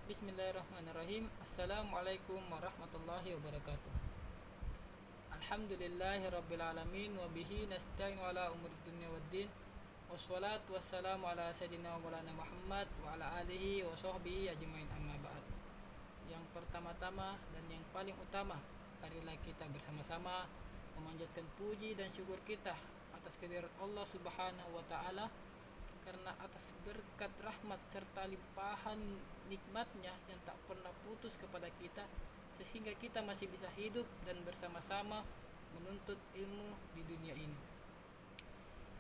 Bismillahirrahmanirrahim. Assalamualaikum warahmatullahi wabarakatuh. Alhamdulillahi alamin wa bihi nasta'in ala umuri dunya waddin. Wassalatu wassalamu ala sayyidina wa maulana Muhammad wa ala alihi wa sahbihi ajmain, amma ba'd. Yang pertama-tama dan yang paling utama, marilah kita bersama-sama memanjatkan puji dan syukur kita atas kehadirat Allah Subhanahu wa taala, karena atas berkat rahmat serta limpahan nikmatnya yang tak pernah putus kepada kita, sehingga kita masih bisa hidup dan bersama-sama menuntut ilmu di dunia ini.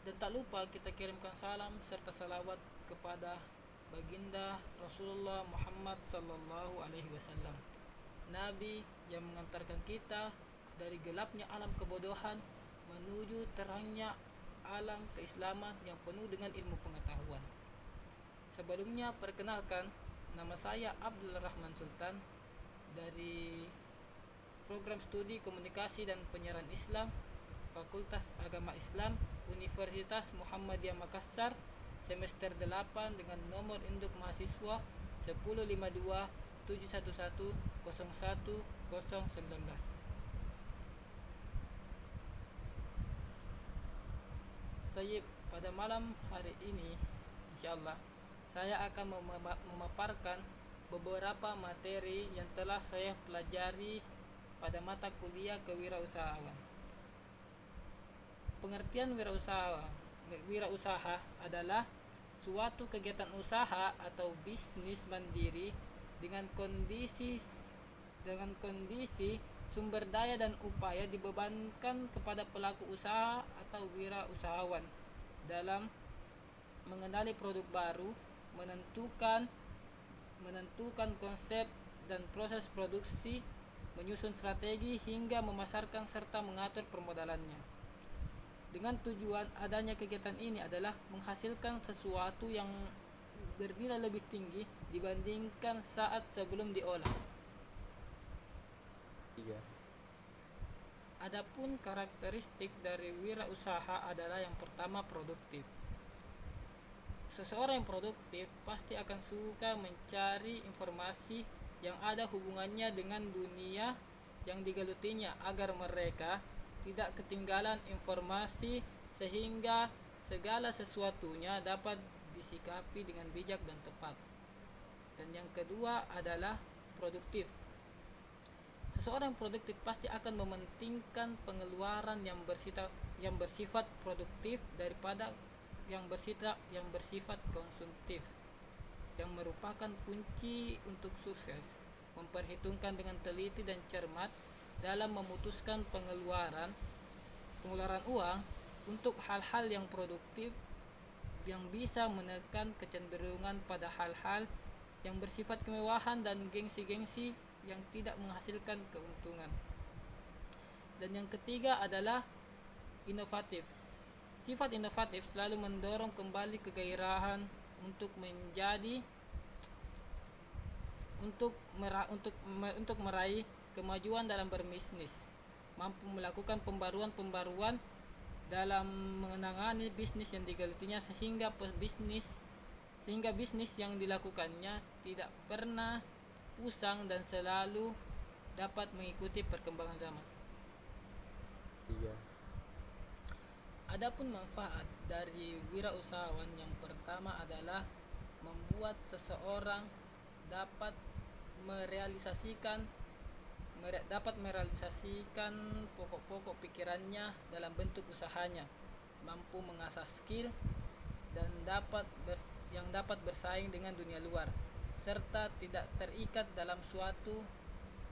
Dan tak lupa kita kirimkan salam serta salawat kepada baginda Rasulullah Muhammad sallallahu alaihi wasallam, Nabi yang mengantarkan kita dari gelapnya alam kebodohan menuju terangnya alam keislaman yang penuh dengan ilmu pengetahuan. Sebelumnya perkenalkan, nama saya Abdul Rahman Sultan dari Program Studi Komunikasi dan Penyiaran Islam, Fakultas Agama Islam, Universitas Muhammadiyah Makassar, semester 8 dengan nomor induk mahasiswa 1052 711 01019. Tayyib, pada malam hari ini insyaallah saya akan memaparkan beberapa materi yang telah saya pelajari pada mata kuliah kewirausahaan. Pengertian wirausaha adalah suatu kegiatan usaha atau bisnis mandiri dengan kondisi sumber daya dan upaya dibebankan kepada pelaku usaha atau wirausahawan dalam mengenali produk baru, menentukan konsep dan proses produksi, menyusun strategi hingga memasarkan serta mengatur permodalannya. Dengan tujuan adanya kegiatan ini adalah menghasilkan sesuatu yang bernilai lebih tinggi dibandingkan saat sebelum diolah. Adapun karakteristik dari wirausaha adalah yang pertama, produktif. Seseorang yang produktif pasti akan suka mencari informasi yang ada hubungannya dengan dunia yang digelutinya agar mereka tidak ketinggalan informasi sehingga segala sesuatunya dapat disikapi dengan bijak dan tepat. Dan yang kedua adalah produktif. Seseorang produktif pasti akan mementingkan pengeluaran yang bersifat produktif daripada yang bersifat konsumtif, yang merupakan kunci untuk sukses. Memperhitungkan dengan teliti dan cermat dalam memutuskan pengeluaran uang untuk hal-hal yang produktif, yang bisa menekan kecenderungan pada hal-hal yang bersifat kemewahan dan gengsi-gengsi yang tidak menghasilkan keuntungan. Dan yang ketiga adalah inovatif. Sifat inovatif selalu mendorong kembali kegairahan untuk meraih kemajuan dalam berbisnis, mampu melakukan pembaruan dalam menangani bisnis yang digelutinya sehingga bisnis yang dilakukannya tidak pernah usang dan selalu dapat mengikuti perkembangan zaman. Adapun manfaat dari wirausahawan, yang pertama adalah membuat seseorang dapat merealisasikan pokok-pokok pikirannya dalam bentuk usahanya, mampu mengasah skill dan dapat bersaing dengan dunia luar, serta tidak terikat dalam suatu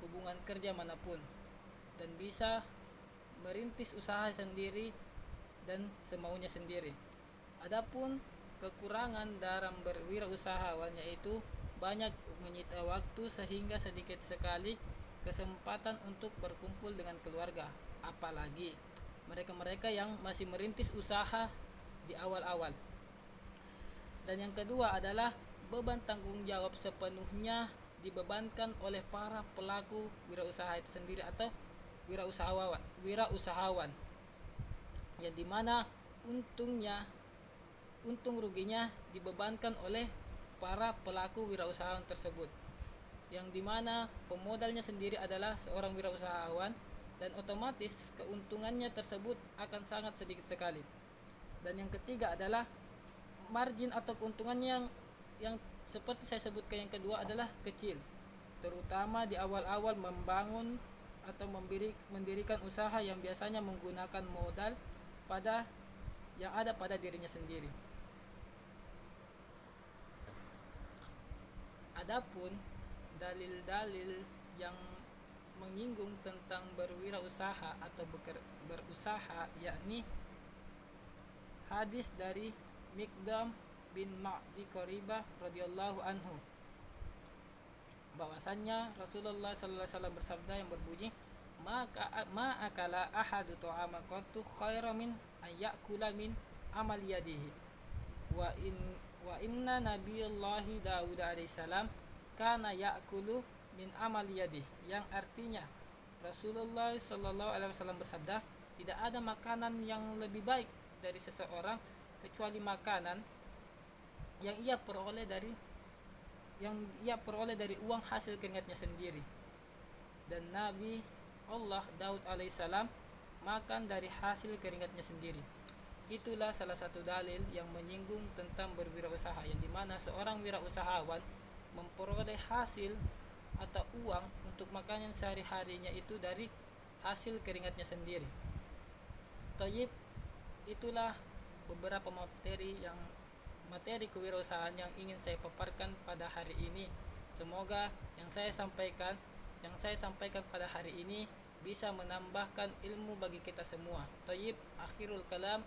hubungan kerja manapun, dan bisa merintis usaha sendiri dan semaunya sendiri. Adapun kekurangan dalam berwirausahawan yaitu banyak menyita waktu sehingga sedikit sekali kesempatan untuk berkumpul dengan keluarga, apalagi mereka-mereka yang masih merintis usaha di awal-awal. Dan yang kedua adalah beban tanggung jawab sepenuhnya dibebankan oleh para pelaku wirausaha itu sendiri atau wirausahawan, yang dimana untung ruginya dibebankan oleh para pelaku wirausahawan tersebut. yang dimana pemodalnya sendiri adalah seorang wirausahawan, dan otomatis keuntungannya tersebut akan sangat sedikit sekali. Dan yang ketiga adalah margin atau keuntungannya yang seperti saya sebutkan yang kedua adalah kecil, terutama di awal-awal membangun atau mendirikan usaha yang biasanya menggunakan modal pada yang ada pada dirinya sendiri. Adapun dalil-dalil yang menyinggung tentang berwirausaha atau berusaha, yakni hadis dari Miqdam bin Ma'di Qaribah radhiyallahu anhu, bahwasannya Rasulullah sallallahu alaihi wasallam bersabda yang berbunyi, ma akala ahadu ta'ama qattu khairan min ayyakula min amal yadihi wa inna nabiyallahi Daud alaihissalam kana ya'kulu min amal yadihi, yang artinya Rasulullah sallallahu alaihi wasallam bersabda, tidak ada makanan yang lebih baik dari seseorang kecuali makanan yang ia peroleh dari uang hasil keringatnya sendiri. Dan Nabi Allah Daud alaihissalam makan dari hasil keringatnya sendiri. Itulah salah satu dalil yang menyinggung tentang berwirausaha, yang dimana seorang wirausahawan memperoleh hasil atau uang untuk makanan sehari-harinya itu dari hasil keringatnya sendiri. Thayyib, itulah beberapa materi kewirausahaan yang ingin saya paparkan pada hari ini. Semoga yang saya sampaikan pada hari ini bisa menambahkan ilmu bagi kita semua. Thayyib, akhirul kalam,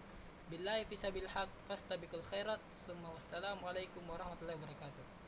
billahi fisabil haq fastabiqul khairat. Wassalamualaikum warahmatullahi wabarakatuh.